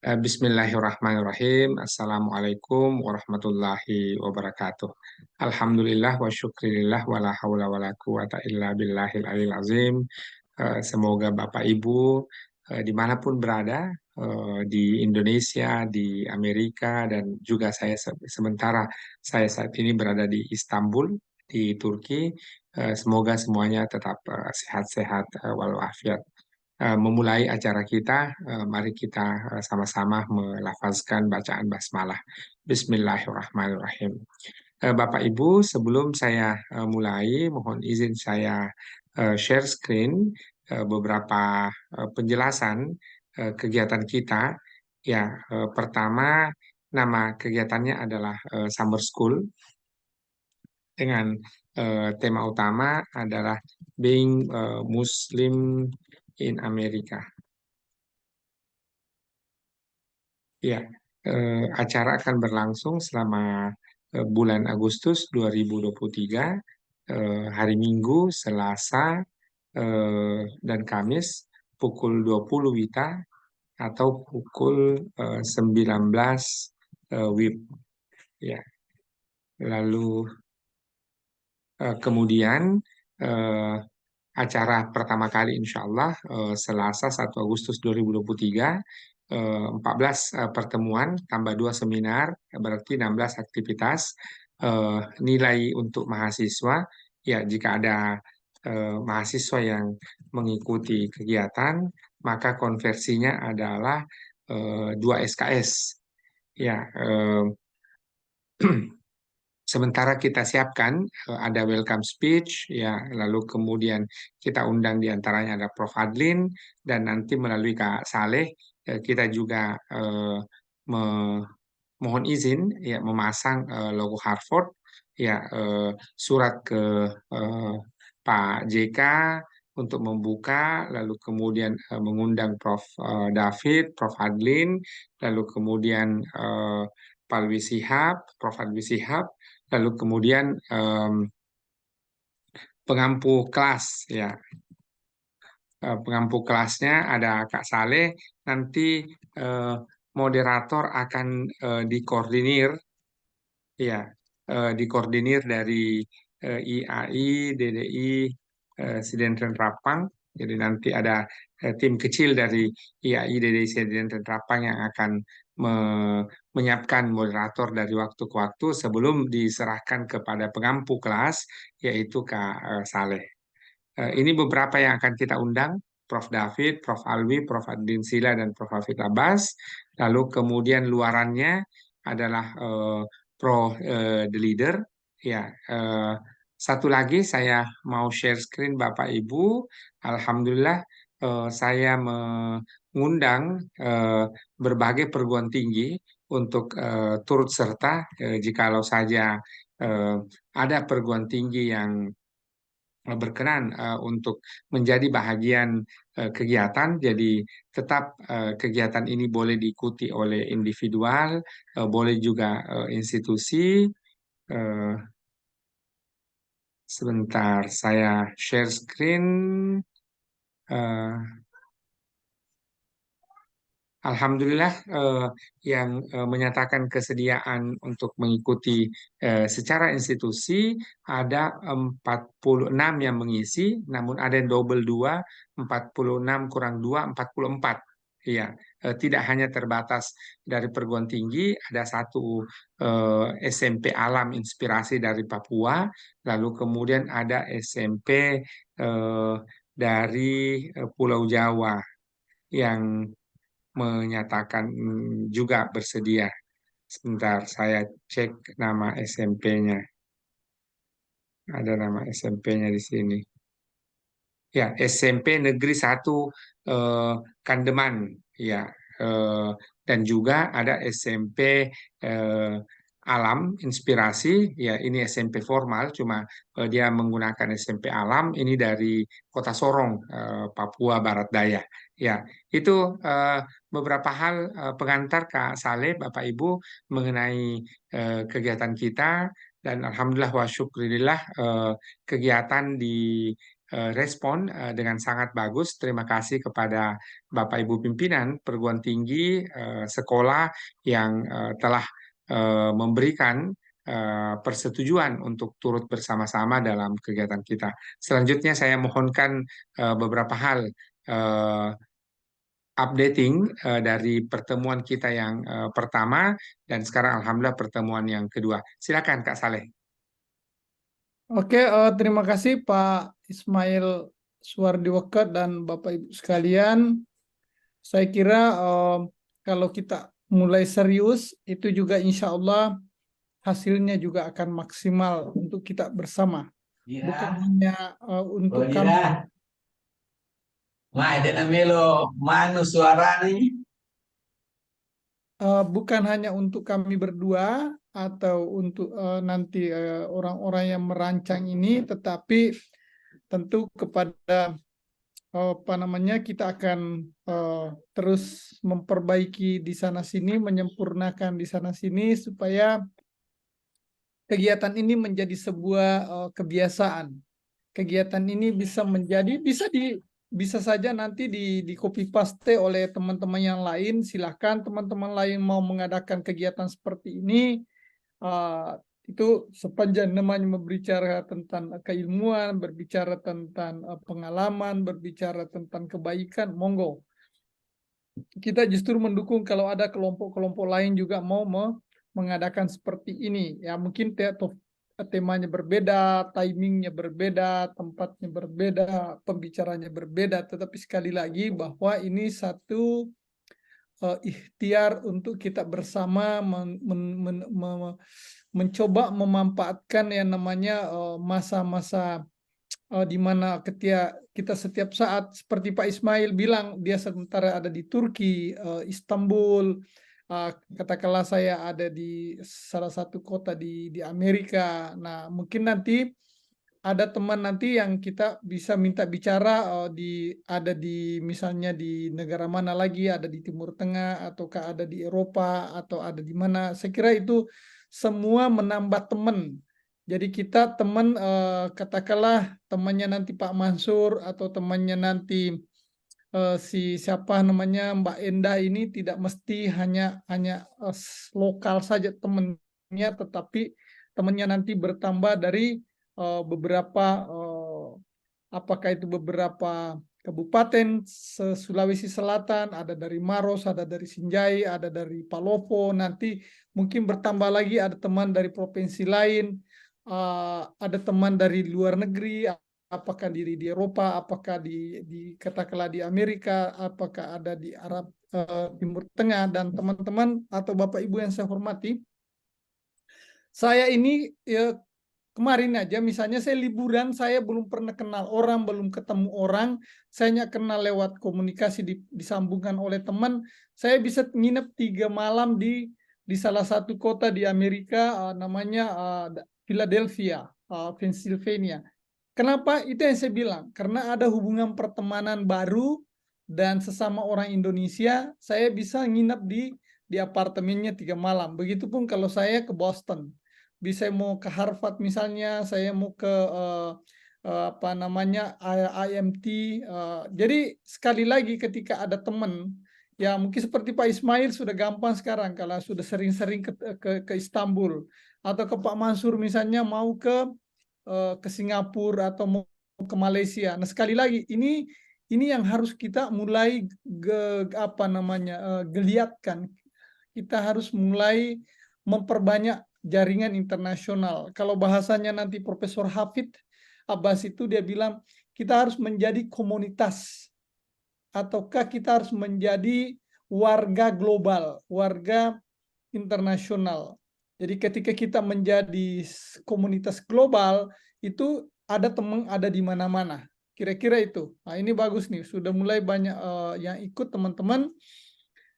Bismillahirrahmanirrahim. Assalamualaikum warahmatullahi wabarakatuh. Alhamdulillah wa syukrilillah wa la haula wa la quwata illa billahil aliyil azim. Semoga Bapak Ibu dimanapun berada, di Indonesia, di Amerika, dan juga saya sementara saya saat ini berada di Istanbul, di Turki. Semoga semuanya tetap sehat-sehat walafiat. Memulai acara kita, mari kita sama-sama melafazkan bacaan basmalah. Bismillahirrahmanirrahim. Bapak Ibu, sebelum saya mulai, mohon izin saya share screen beberapa penjelasan kegiatan kita. Ya, pertama, nama kegiatannya adalah Summer School dengan tema utama adalah Being Muslim in America. Ya, acara akan berlangsung selama bulan Agustus 2023, hari Minggu, Selasa, dan Kamis, pukul 20 WITA atau pukul 19 WIB. Ya, lalu kemudian eh, acara pertama kali insya Allah Selasa 1 Agustus 2023, 14 pertemuan tambah 2 seminar, berarti 16 aktivitas. Nilai untuk mahasiswa, ya jika ada mahasiswa yang mengikuti kegiatan, maka konversinya adalah 2 SKS. Ya, sementara kita siapkan ada welcome speech, ya, lalu kemudian kita undang diantaranya ada Prof. Adlin, dan nanti melalui Kak Saleh kita juga mohon izin ya memasang logo Harvard, ya, surat ke eh, Pak JK untuk membuka, lalu kemudian mengundang Prof. David, Prof. Adlin, lalu kemudian Pak Alwi Shihab, Prof. Alwi Shihab, lalu kemudian pengampu kelas, ya. Pengampu kelasnya ada Kak Saleh. Nanti eh, moderator akan dikoordinir, ya, dikoordinir dari IAI, DDI, Sidenten Rapang. Jadi nanti ada tim kecil dari IAI, DDI, Sidenten Rapang yang akan menyiapkan moderator dari waktu ke waktu sebelum diserahkan kepada pengampu kelas, yaitu Kak Saleh. Ini beberapa yang akan kita undang: Prof. David, Prof. Alwi, Prof. Adin Sila, dan Prof. Hafid Abbas. Lalu kemudian luarannya adalah Pro the Leader. Ya, satu lagi saya mau share screen Bapak Ibu. Alhamdulillah, saya mengundang berbagai perguruan tinggi untuk turut serta, jikalau saja eh, ada perguruan tinggi yang berkenan untuk menjadi bahagian kegiatan. Jadi tetap kegiatan ini boleh diikuti oleh individual, boleh juga institusi. Eh, Sebentar, saya share screen. Eh, Alhamdulillah, yang menyatakan kesediaan untuk mengikuti secara institusi ada 46 yang mengisi, namun ada yang double 2, 46 kurang 2, 44. Iya, tidak hanya terbatas dari perguruan tinggi, ada satu SMP Alam Inspirasi dari Papua, lalu kemudian ada SMP dari Pulau Jawa yang menyatakan juga bersedia. Sebentar, saya cek nama SMP-nya. Ada nama SMP-nya di sini. Ya, SMP Negeri 1 Kandeman. Ya, eh, dan juga ada SMP eh, Alam Inspirasi. Ya, ini SMP formal, cuma dia menggunakan SMP Alam. Ini dari Kota Sorong, Papua Barat Daya. Ya, itu eh, beberapa hal pengantar Kak Saleh, Bapak Ibu, mengenai kegiatan kita. Dan alhamdulillah wa syukrilillah, kegiatan di respon dengan sangat bagus. Terima kasih kepada Bapak Ibu pimpinan perguruan tinggi, sekolah yang telah memberikan persetujuan untuk turut bersama-sama dalam kegiatan kita. Selanjutnya saya mohonkan beberapa hal eh, updating dari pertemuan kita yang pertama dan sekarang alhamdulillah pertemuan yang kedua. Silakan Kak Saleh. Oke, terima kasih Pak Ismail Suwardiweke dan Bapak Ibu sekalian. Saya kira kalau kita mulai serius, itu juga insya Allah hasilnya juga akan maksimal untuk kita bersama. Bukan Iya. hanya untuk Oh kami, iya. Mai dan melo manu suara nih. bukan hanya untuk kami berdua atau untuk nanti orang-orang yang merancang ini, tetapi tentu kepada apa namanya kita akan terus memperbaiki di sana sini, menyempurnakan di sana sini supaya kegiatan ini menjadi sebuah kebiasaan. Kegiatan ini bisa menjadi bisa saja nanti di copy paste oleh teman-teman yang lain. Silahkan teman-teman lain mau mengadakan kegiatan seperti ini, itu sepanjang namanya berbicara tentang keilmuan, berbicara tentang pengalaman, berbicara tentang kebaikan, monggo. Kita justru mendukung kalau ada kelompok-kelompok lain juga mau mengadakan seperti ini. Ya mungkin temanya berbeda, timingnya berbeda, tempatnya berbeda, pembicaranya berbeda. Tetapi sekali lagi bahwa ini satu ikhtiar untuk kita bersama mencoba memanfaatkan yang namanya masa-masa di mana ketika kita setiap saat seperti Pak Ismail bilang dia sementara ada di Turki, Istanbul, katakanlah saya ada di salah satu kota di Amerika. Nah, mungkin nanti ada teman nanti yang kita bisa minta bicara ada di misalnya di negara mana lagi, ada di Timur Tengah ataukah ada di Eropa atau ada di mana. Saya kira itu semua menambah teman. Jadi kita teman katakanlah temannya nanti Pak Mansur atau temannya nanti si siapa namanya Mbak Endah ini tidak mesti hanya hanya lokal saja temannya, tetapi temannya nanti bertambah dari beberapa apakah itu beberapa kabupaten Sulawesi Selatan, ada dari Maros, ada dari Sinjai, ada dari Palopo, nanti mungkin bertambah lagi ada teman dari provinsi lain, ada teman dari luar negeri, apakah di Eropa, apakah di katakanlah di Amerika, apakah ada di Arab Timur Tengah, dan teman-teman atau Bapak Ibu yang saya hormati, saya ini ya kemarin aja misalnya saya liburan, saya belum pernah kenal orang, belum ketemu orang, saya hanya kenal lewat komunikasi disambungkan oleh teman, saya bisa nginep 3 malam di salah satu kota di Amerika, namanya Philadelphia, Pennsylvania. Kenapa? Itu yang saya bilang, karena ada hubungan pertemanan baru dan sesama orang Indonesia, saya bisa nginep di apartemennya 3 malam. Begitupun kalau saya ke Boston, bisa mau ke Harvard misalnya, saya mau ke apa namanya IMT. Jadi sekali lagi ketika ada teman, ya mungkin seperti Pak Ismail sudah gampang sekarang kalau sudah sering-sering ke Istanbul, atau ke Pak Mansur misalnya mau ke Singapura atau mau ke Malaysia. Nah sekali lagi ini yang harus kita mulai apa namanya geliatkan. Kita harus mulai memperbanyak jaringan internasional. Kalau bahasanya nanti Profesor Hafid Abbas itu dia bilang kita harus menjadi komunitas ataukah kita harus menjadi warga global, warga internasional. Jadi ketika kita menjadi komunitas global, itu ada teman ada di mana-mana. Kira-kira itu. Nah, ini bagus nih, sudah mulai banyak yang ikut teman-teman.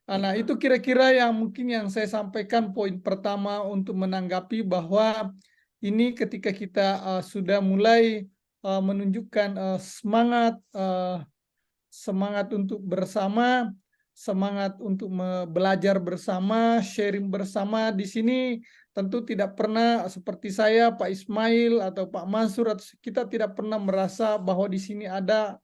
Nah, itu kira-kira yang mungkin yang saya sampaikan poin pertama untuk menanggapi bahwa ini ketika kita sudah mulai menunjukkan semangat untuk bersama, semangat untuk belajar bersama, sharing bersama di sini. tentu tidak pernah seperti saya, Pak Ismail atau Pak Mansur, atau kita tidak pernah merasa bahwa di sini ada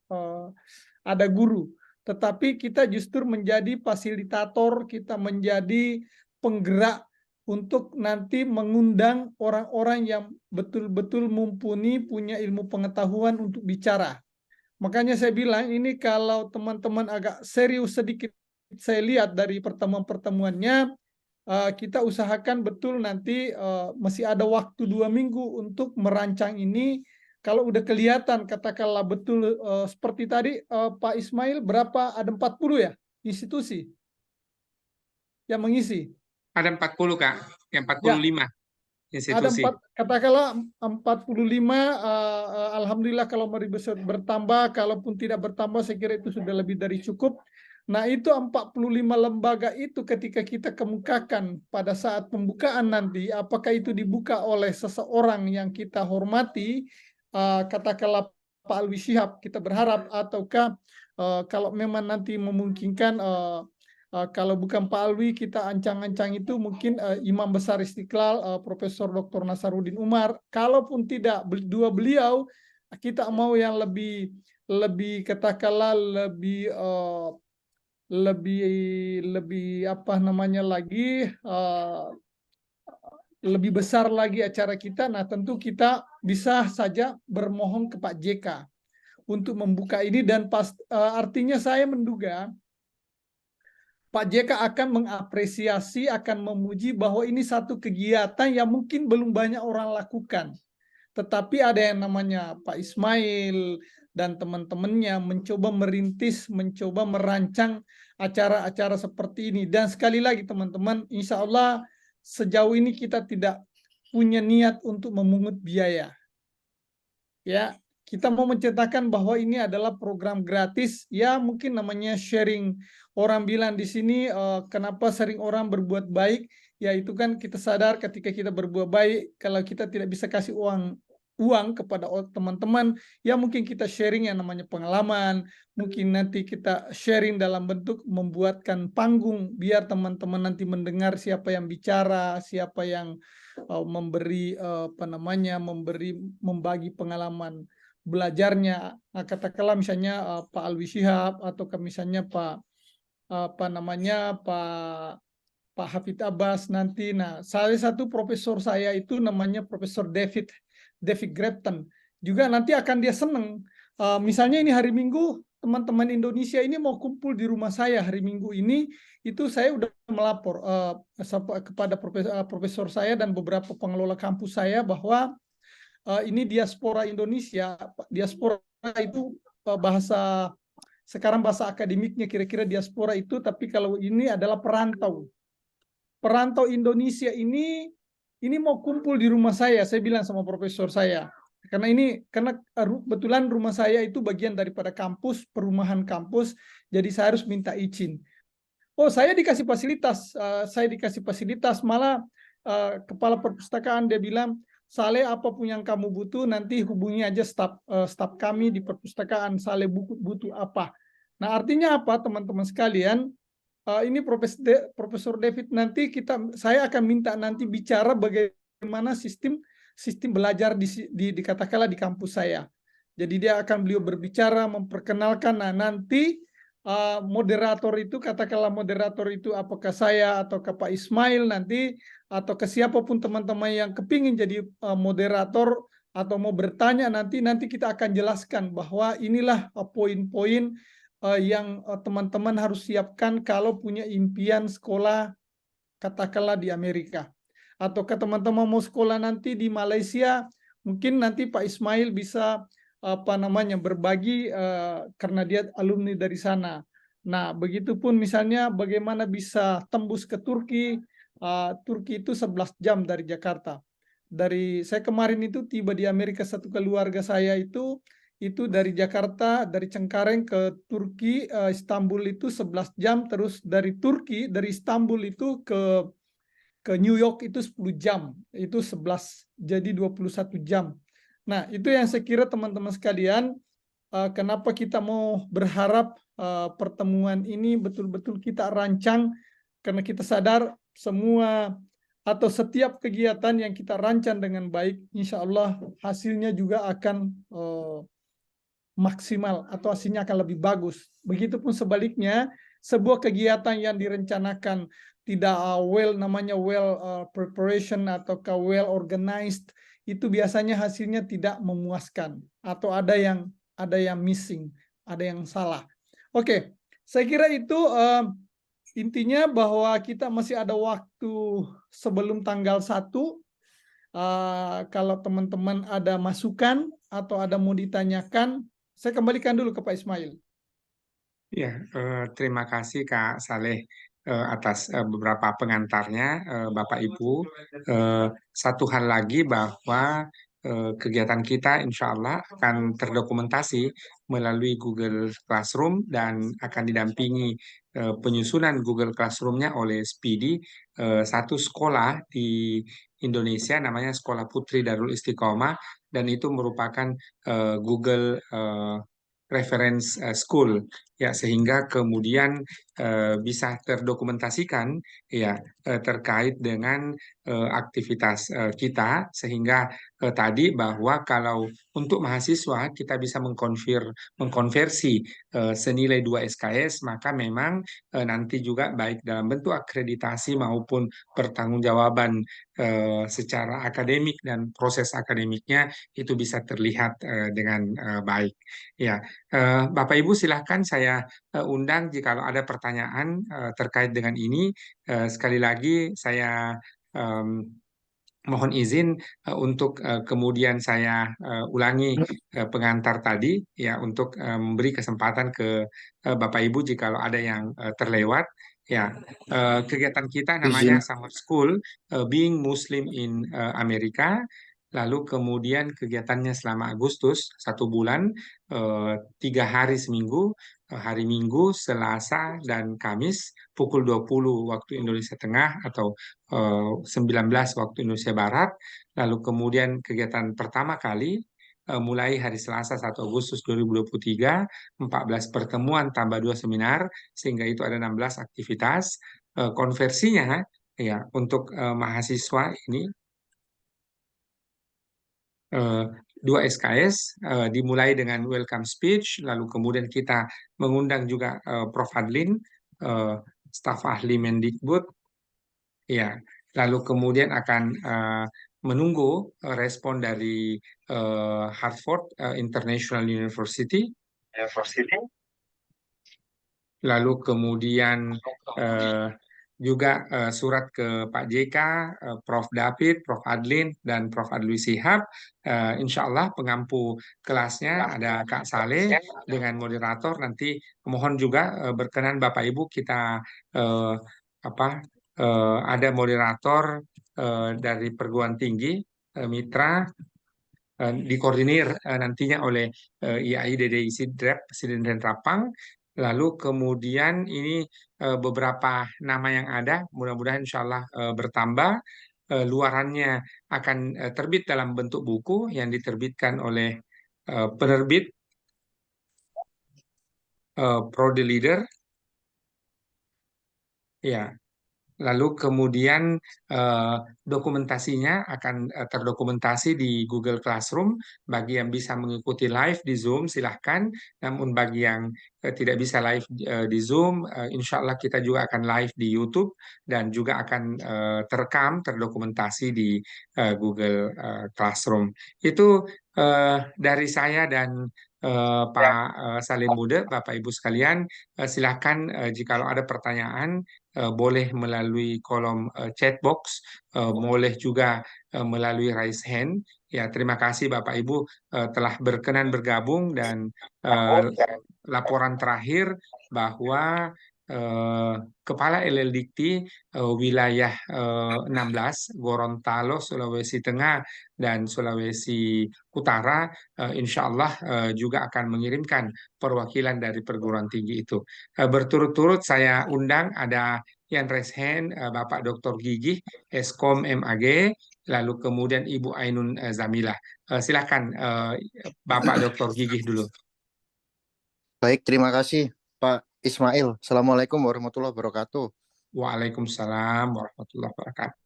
guru, tetapi kita justru menjadi fasilitator, kita menjadi penggerak untuk nanti mengundang orang-orang yang betul-betul mumpuni, punya ilmu pengetahuan untuk bicara. Makanya saya bilang ini kalau teman-teman agak serius sedikit, saya lihat dari pertemuan-pertemuannya, kita usahakan betul nanti masih ada waktu 2 minggu untuk merancang ini. Kalau udah kelihatan katakanlah betul seperti tadi Pak Ismail, berapa ada 40 ya institusi yang mengisi. Ada 40 Kak, yang Ya, 45 ada institusi. katakanlah 45, alhamdulillah kalau bertambah, kalaupun tidak bertambah saya kira itu sudah lebih dari cukup. Nah, itu 45 lembaga itu ketika kita kemukakan pada saat pembukaan nanti, apakah itu dibuka oleh seseorang yang kita hormati, katakanlah Pak Alwi Shihab, kita berharap, ataukah kalau memang nanti memungkinkan, kalau bukan Pak Alwi, kita ancang-ancang itu mungkin Imam Besar Istiqlal, Profesor Dr. Nasaruddin Umar. Kalaupun tidak dua beliau, kita mau yang lebih katakanlah lebih apa namanya lagi, lebih besar lagi acara kita. Nah, tentu kita bisa saja bermohon ke Pak JK untuk membuka ini, dan artinya saya menduga Pak JK akan mengapresiasi, akan memuji bahwa ini satu kegiatan yang mungkin belum banyak orang lakukan. Tetapi ada yang namanya Pak Ismail dan teman-temannya mencoba merintis, mencoba merancang acara-acara seperti ini. Dan sekali lagi teman-teman, insya Allah sejauh ini kita tidak punya niat untuk memungut biaya. Ya, kita mau menceritakan bahwa ini adalah program gratis, ya mungkin namanya sharing. Orang bilang di sini kenapa sering orang berbuat baik, ya itu kan kita sadar ketika kita berbuat baik, kalau kita tidak bisa kasih uang kepada teman-teman, ya mungkin kita sharing yang namanya pengalaman, mungkin nanti kita sharing dalam bentuk membuatkan panggung, biar teman-teman nanti mendengar siapa yang bicara, siapa yang memberi membagi pengalaman belajarnya. Nah, katakanlah misalnya Pak Alwi Shihab, atau misalnya Pak Hafid Abbas nanti. Nah, salah satu profesor saya itu namanya Profesor David Grafton. Juga nanti akan dia senang. Misalnya ini hari Minggu, teman-teman Indonesia ini mau kumpul di rumah saya hari Minggu ini, itu saya udah melapor kepada profesor saya dan beberapa pengelola kampus saya bahwa ini diaspora Indonesia. Diaspora itu sekarang bahasa akademiknya kira-kira diaspora itu, tapi kalau ini adalah perantau. Perantau Indonesia ini mau kumpul di rumah saya bilang sama profesor saya. Karena kebetulan rumah saya itu bagian daripada kampus, perumahan kampus, jadi saya harus minta izin. Oh, saya dikasih fasilitas, malah kepala perpustakaan dia bilang, Saleh, apapun yang kamu butuh nanti hubungi aja staf kami di perpustakaan. Saleh butuh apa. Nah, artinya apa teman-teman sekalian? Ini Profesor David nanti saya akan minta nanti bicara bagaimana sistem belajar dikatakanlah di kampus saya. Jadi beliau berbicara, memperkenalkan. Nah, nanti moderator itu apakah saya atau ke Pak Ismail nanti, atau ke siapapun teman-teman yang kepingin jadi moderator atau mau bertanya, nanti kita akan jelaskan bahwa inilah poin-poin yang teman-teman harus siapkan kalau punya impian sekolah katakanlah di Amerika, atau ke teman-teman mau sekolah nanti di Malaysia. Mungkin nanti Pak Ismail bisa berbagi karena dia alumni dari sana. Nah, begitupun misalnya bagaimana bisa tembus ke Turki. Turki itu 11 jam dari Jakarta. Saya kemarin itu tiba di Amerika, satu keluarga saya itu dari Jakarta, dari Cengkareng ke Turki, Istanbul itu 11 jam, terus dari Istanbul itu ke New York itu 10 jam, itu 11, jadi 21 jam. Nah, itu yang saya kira teman-teman sekalian, kenapa kita mau berharap pertemuan ini betul-betul kita rancang, karena kita sadar semua atau setiap kegiatan yang kita rancang dengan baik, insya Allah hasilnya juga akan maksimal atau hasilnya akan lebih bagus. Begitupun sebaliknya, sebuah kegiatan yang direncanakan tidak namanya preparation atau well organized, itu biasanya hasilnya tidak memuaskan atau ada yang missing, ada yang salah. Oke, saya kira itu intinya bahwa kita masih ada waktu sebelum tanggal 1. Kalau teman-teman ada masukan atau ada mau ditanyakan, saya kembalikan dulu ke Pak Ismail. Ya, terima kasih Kak Saleh atas beberapa pengantarnya, Bapak Ibu. Satu hal lagi bahwa kegiatan kita insya Allah akan terdokumentasi melalui Google Classroom dan akan didampingi penyusunan Google Classroom-nya oleh Speedy, satu sekolah di Indonesia namanya Sekolah Putri Darul Istiqomah, dan itu merupakan Google Reference School, ya, sehingga kemudian bisa terdokumentasikan, ya, terkait dengan aktivitas kita, sehingga tadi bahwa kalau untuk mahasiswa kita bisa mengkonversi senilai 2 SKS, maka memang nanti juga baik dalam bentuk akreditasi maupun pertanggungjawaban secara akademik dan proses akademiknya itu bisa terlihat dengan baik. Ya, Bapak Ibu silahkan saya undang jika ada pertanyaan terkait dengan ini. Sekali lagi saya em, mohon izin untuk kemudian saya ulangi pengantar tadi, ya, untuk memberi kesempatan ke Bapak Ibu jika ada yang terlewat. Ya, kegiatan kita namanya Izin. Summer School, Being Muslim in Amerika. Lalu kemudian kegiatannya selama Agustus 1 bulan, 3 hari seminggu, hari Minggu, Selasa, dan Kamis pukul 20 waktu Indonesia Tengah atau 19 waktu Indonesia Barat. Lalu kemudian kegiatan pertama kali mulai hari Selasa 1 Agustus 2023, 14 pertemuan tambah 2 seminar, sehingga itu ada 16 aktivitas. Konversinya, ya, untuk mahasiswa ini 2 SKS, dimulai dengan welcome speech, lalu kemudian kita mengundang juga Prof. Adlin, staf ahli Mendikbud, ya, lalu kemudian akan menunggu respon dari Harvard International University, lalu kemudian juga surat ke Pak JK, Prof. David, Prof. Adlin, dan Prof. Adli Sihab. Insya Allah pengampu kelasnya ada Kak Saleh dengan moderator. Nanti mohon juga berkenan Bapak Ibu kita apa ada moderator dari perguruan tinggi mitra, dikoordinir nantinya oleh IAI DDI Sidrap Presiden dan Rapang. Lalu kemudian ini beberapa nama yang ada, mudah-mudahan insya Allah bertambah. Luarannya akan terbit dalam bentuk buku yang diterbitkan oleh penerbit Prode Leader. Ya, lalu kemudian dokumentasinya akan terdokumentasi di Google Classroom. Bagi yang bisa mengikuti live di Zoom, silahkan. Namun bagi yang tidak bisa live di Zoom, insya Allah kita juga akan live di YouTube dan juga akan terekam, terdokumentasi di Google Classroom. Itu dari saya dan Pak Salim Bude, Bapak Ibu sekalian. Silahkan jika ada pertanyaan, boleh melalui kolom chat box, boleh juga melalui raise hand. Ya, terima kasih Bapak Ibu telah berkenan bergabung, dan eh, laporan terakhir bahwa eh, Kepala LLDikti wilayah 16 Gorontalo, Sulawesi Tengah dan Sulawesi Utara, insya Allah juga akan mengirimkan perwakilan dari perguruan tinggi itu. Berturut-turut saya undang ada yang raise hand, Bapak Dr. Gigih, Eskom MAG, lalu kemudian Ibu Ainun Zamilah. Silakan Bapak Dr. Gigih dulu. Baik, terima kasih Pak Ismail. Assalamualaikum warahmatullahi wabarakatuh. Waalaikumsalam warahmatullahi wabarakatuh.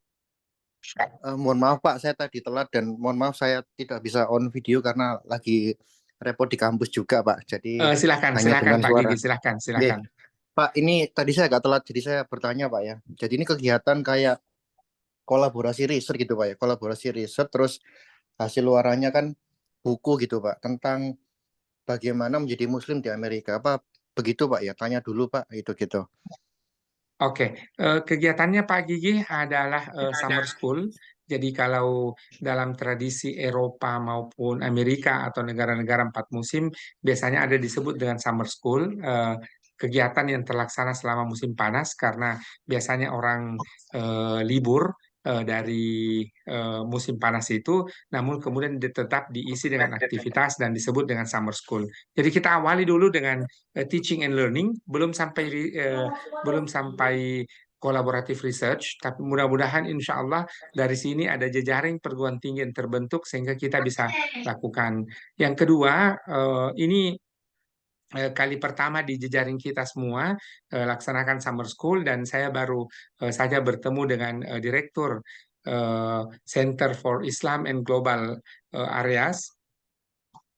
Mohon maaf Pak, saya tadi telat dan mohon maaf saya tidak bisa on video karena lagi repot di kampus juga Pak. Jadi Silakan, hanya silakan dengan Pak suara. Gigi, silakan, Oke, silakan. Pak, ini tadi saya agak telat, jadi saya bertanya Pak ya. Jadi ini kegiatan kayak kolaborasi riset gitu Pak ya, kolaborasi riset terus hasil luarannya kan buku gitu Pak tentang bagaimana menjadi Muslim di Amerika. Apa begitu Pak ya? Tanya dulu Pak, itu gitu. Oke, kegiatannya Pak Gigi adalah summer school. Jadi kalau dalam tradisi Eropa maupun Amerika atau negara-negara 4 musim, biasanya ada disebut dengan summer school, kegiatan yang terlaksana selama musim panas karena biasanya orang libur dari musim panas itu, namun kemudian tetap diisi dengan aktivitas dan disebut dengan summer school. Jadi kita awali dulu dengan teaching and learning, belum sampai kolaboratif research, tapi mudah-mudahan insya Allah dari sini ada jejaring perguruan tinggi yang terbentuk sehingga kita bisa lakukan. Yang kedua, ini kali pertama di jejaring kita semua laksanakan summer school dan saya baru saja bertemu dengan direktur Center for Islam and Global Areas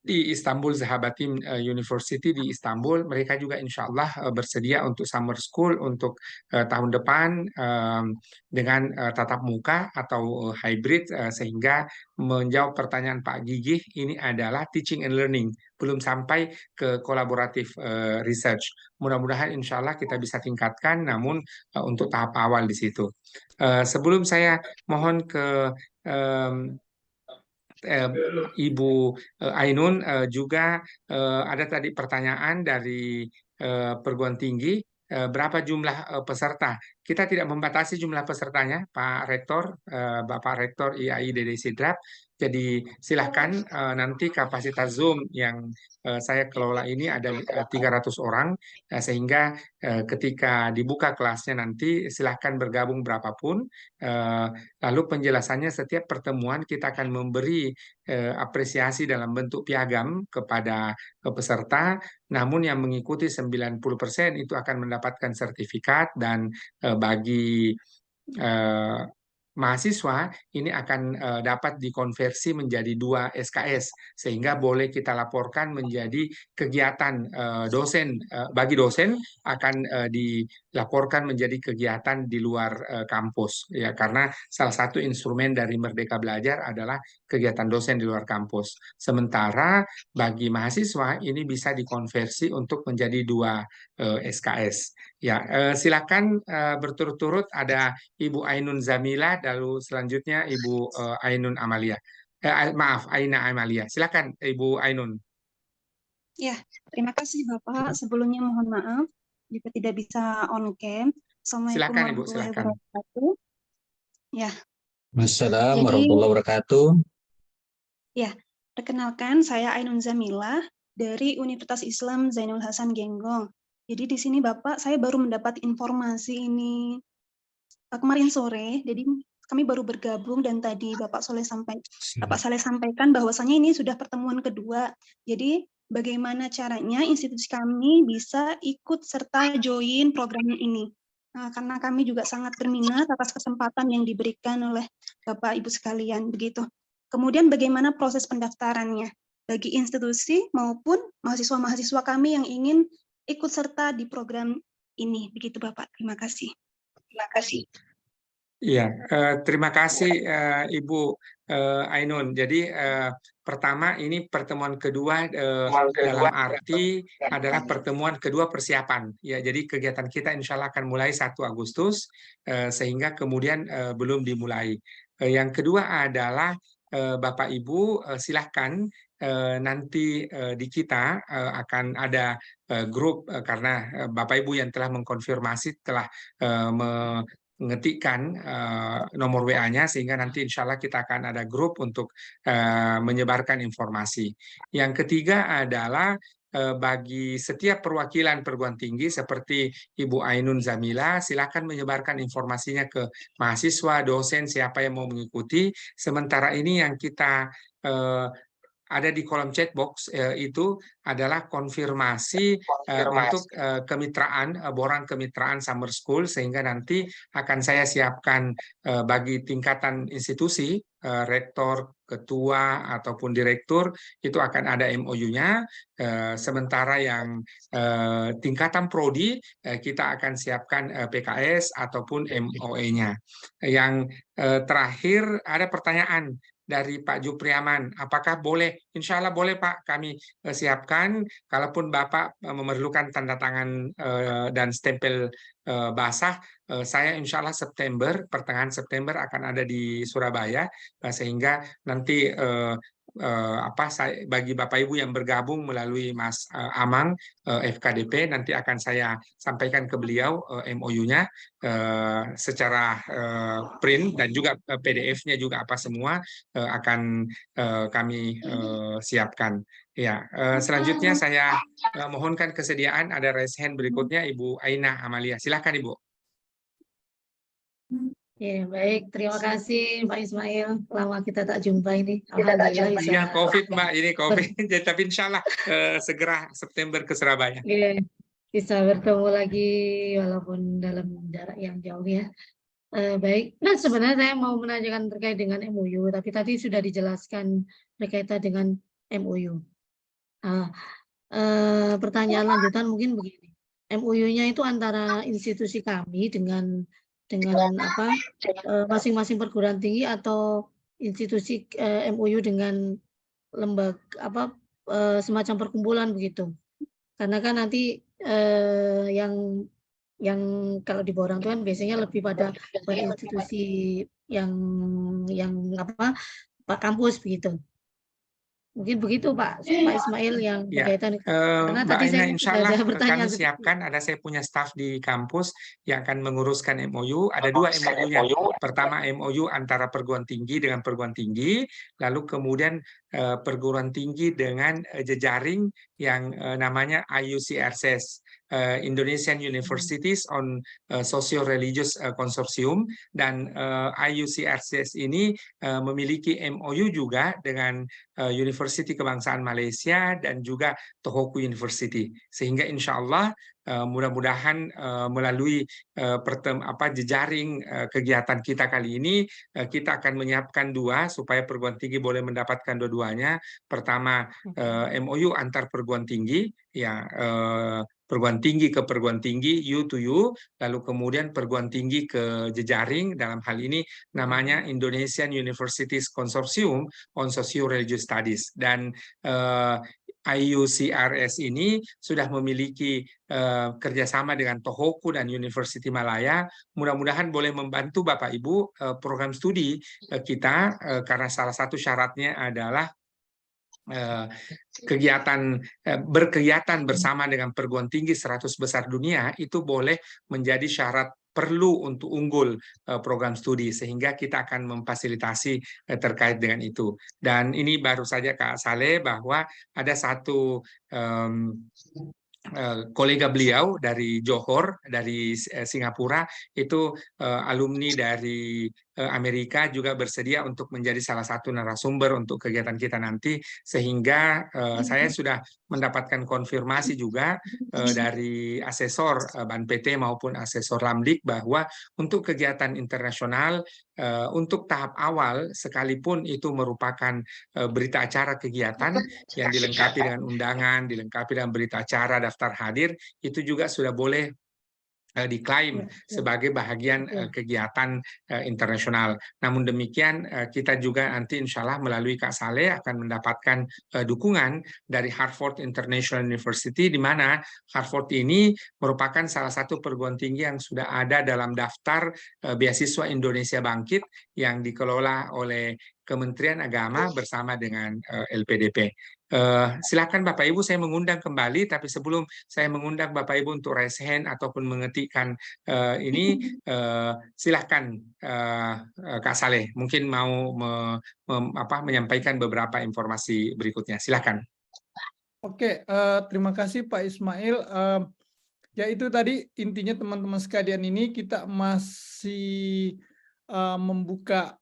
di Istanbul, Zahabatim University di Istanbul. Mereka juga insya Allah bersedia untuk summer school untuk tahun depan dengan tatap muka atau hybrid, sehingga menjawab pertanyaan Pak Gigih, ini adalah teaching and learning, belum sampai ke kolaboratif research. Mudah-mudahan insya Allah kita bisa tingkatkan, namun untuk tahap awal di situ. Sebelum saya mohon ke Ibu Ainun, juga ada tadi pertanyaan dari perguruan tinggi, berapa jumlah peserta? Kita tidak membatasi jumlah pesertanya, Pak Rektor, Bapak Rektor IAI Dede Sidrap. Jadi silahkan, nanti kapasitas Zoom yang saya kelola ini ada 300 orang, sehingga ketika dibuka kelasnya nanti silahkan bergabung berapapun. Lalu penjelasannya setiap pertemuan kita akan memberi apresiasi dalam bentuk piagam kepada peserta, namun yang mengikuti 90% itu akan mendapatkan sertifikat dan bagi eh, mahasiswa ini akan dapat dikonversi menjadi 2 SKS sehingga boleh kita laporkan menjadi kegiatan dosen, bagi dosen akan dilaporkan menjadi kegiatan di luar kampus ya, karena salah satu instrumen dari Merdeka Belajar adalah kegiatan dosen di luar kampus. Sementara bagi mahasiswa ini bisa dikonversi untuk menjadi 2 SKS. Ya, silakan berturut-turut, ada Ibu Ainun Zamila, lalu selanjutnya Ibu Ainun Amalia. Maaf, Aina Amalia. Silakan Ibu Ainun. Ya, terima kasih Bapak. Sebelumnya mohon maaf jika tidak bisa on cam. Assalamualaikum Silakan Ibu, warahmatullahi silakan. wabarakatuh. Ya, Assalamualaikum Jadi- warahmatullahi wabarakatuh. perkenalkan saya Ainun Zamila dari Universitas Islam Zainul Hasan Genggong. Jadi di sini Bapak, saya baru mendapat informasi ini kemarin sore. Jadi kami baru bergabung dan tadi Bapak Saleh sampaikan bahwasanya ini sudah pertemuan kedua. Jadi bagaimana caranya institusi kami bisa ikut serta join program ini. Nah, karena kami juga sangat berminat atas kesempatan yang diberikan oleh Bapak Ibu sekalian, begitu. Kemudian bagaimana proses pendaftarannya bagi institusi maupun mahasiswa-mahasiswa kami yang ingin ikut serta di program ini, begitu Bapak. Terima kasih. Terima kasih. Iya, terima kasih Ibu Ainun. Jadi pertama ini pertemuan kedua, dalam arti adalah pertemuan kedua persiapan. Ya, jadi kegiatan kita insya Allah akan mulai 1 Agustus sehingga kemudian belum dimulai. Yang kedua adalah Bapak Ibu silahkan nanti di kita akan ada grup, karena Bapak Ibu yang telah mengkonfirmasi telah mengetikkan nomor WA-nya, sehingga nanti insya Allah kita akan ada grup untuk menyebarkan informasi. Yang ketiga adalah bagi setiap perwakilan perguruan tinggi seperti Ibu Ainun Zamila, silakan menyebarkan informasinya ke mahasiswa, dosen, siapa yang mau mengikuti. Sementara ini yang kita ada di kolom chat box itu adalah konfirmasi untuk kemitraan, boran kemitraan Summer School, sehingga nanti akan saya siapkan bagi tingkatan institusi, rektor, ketua, ataupun direktur, itu akan ada MOU-nya. Sementara yang tingkatan prodi, kita akan siapkan PKS ataupun MOE-nya. Yang terakhir ada pertanyaan dari Pak Jupriaman, apakah boleh? Insya Allah boleh Pak, kami siapkan. Kalaupun Bapak memerlukan tanda tangan dan stempel basah, saya insya Allah pertengahan September akan ada di Surabaya, sehingga nanti bagi Bapak Ibu yang bergabung melalui Mas Amang FKDP, nanti akan saya sampaikan ke beliau MOU-nya secara print, dan juga PDF-nya juga apa semua akan kami siapkan. Ya, selanjutnya saya mohonkan kesediaan, ada raise hand berikutnya Ibu Aina Amalia. Silakan Ibu. Ya, baik. Terima kasih Pak Ismail. Lama kita tak jumpa ini. Alhamdulillah bisa. Iya, COVID Mbak, ini COVID. Tapi insya Allah segera September ke Surabaya. Ya, bisa bertemu lagi walaupun dalam jarak yang jauh ya. Baik. Nah, sebenarnya saya mau menanyakan terkait dengan MOU, tapi tadi sudah dijelaskan berkaitan dengan MOU. Pertanyaan lanjutan mungkin begini. MOU-nya itu antara institusi kami dengan masing-masing perguruan tinggi, atau institusi MOU dengan lembaga semacam perkumpulan begitu. Karena kan nanti yang kalau di Borang itu kan biasanya lebih pada institusi yang Pak kampus begitu. Mungkin begitu Pak Ismail yang berkaitan. Karena Mbak tadi Aina, saya insya Allah kami siapkan, ada saya punya staf di kampus yang akan menguruskan MOU. Ada dua MOU-nya. Pertama MOU antara perguruan tinggi dengan perguruan tinggi, lalu kemudian perguruan tinggi dengan jejaring yang namanya IUCRCS, Indonesian Universities on Socio-Religious Consortium, dan IUCRCS ini memiliki MOU juga dengan University Kebangsaan Malaysia dan juga Tohoku University, sehingga insya Allah mudah-mudahan melalui jejaring kegiatan kita kali ini, kita akan menyiapkan dua supaya perguruan tinggi boleh mendapatkan dua-duanya. Pertama MOU antar perguruan tinggi, ya, perguruan tinggi ke perguruan tinggi, U to U, lalu kemudian perguruan tinggi ke jejaring, dalam hal ini namanya Indonesian Universities Consortium on Socio-Religious Studies. Dan IUCRS ini sudah memiliki kerjasama dengan Tohoku dan University Malaya. Mudah-mudahan boleh membantu Bapak Ibu program studi kita, karena salah satu syaratnya adalah berkegiatan bersama dengan perguruan tinggi 100 besar dunia, itu boleh menjadi syarat perlu untuk unggul program studi, sehingga kita akan memfasilitasi terkait dengan itu. Dan ini baru saja Kak Saleh, bahwa ada satu kolega beliau dari Johor, dari Singapura, itu alumni dari Amerika, juga bersedia untuk menjadi salah satu narasumber untuk kegiatan kita nanti, sehingga saya sudah mendapatkan konfirmasi juga dari asesor Ban PT maupun asesor Lamdik, bahwa untuk kegiatan internasional untuk tahap awal, sekalipun itu merupakan berita acara kegiatan yang dilengkapi dengan undangan, dilengkapi dengan berita acara, daftar hadir, itu juga sudah boleh diklaim sebagai bahagian kegiatan internasional. Namun demikian, kita juga nanti insya Allah melalui Kak Saleh akan mendapatkan dukungan dari Harvard International University, di mana Harvard ini merupakan salah satu perguruan tinggi yang sudah ada dalam daftar beasiswa Indonesia Bangkit yang dikelola oleh Kementerian Agama bersama dengan LPDP. Silakan Bapak Ibu, saya mengundang kembali, tapi sebelum saya mengundang Bapak Ibu untuk raise hand ataupun mengetikkan ini, silakan Kak Saleh mungkin mau menyampaikan beberapa informasi berikutnya. Silakan. Oke, terima kasih Pak Ismail. Ya itu tadi intinya teman-teman sekalian, ini kita masih membuka,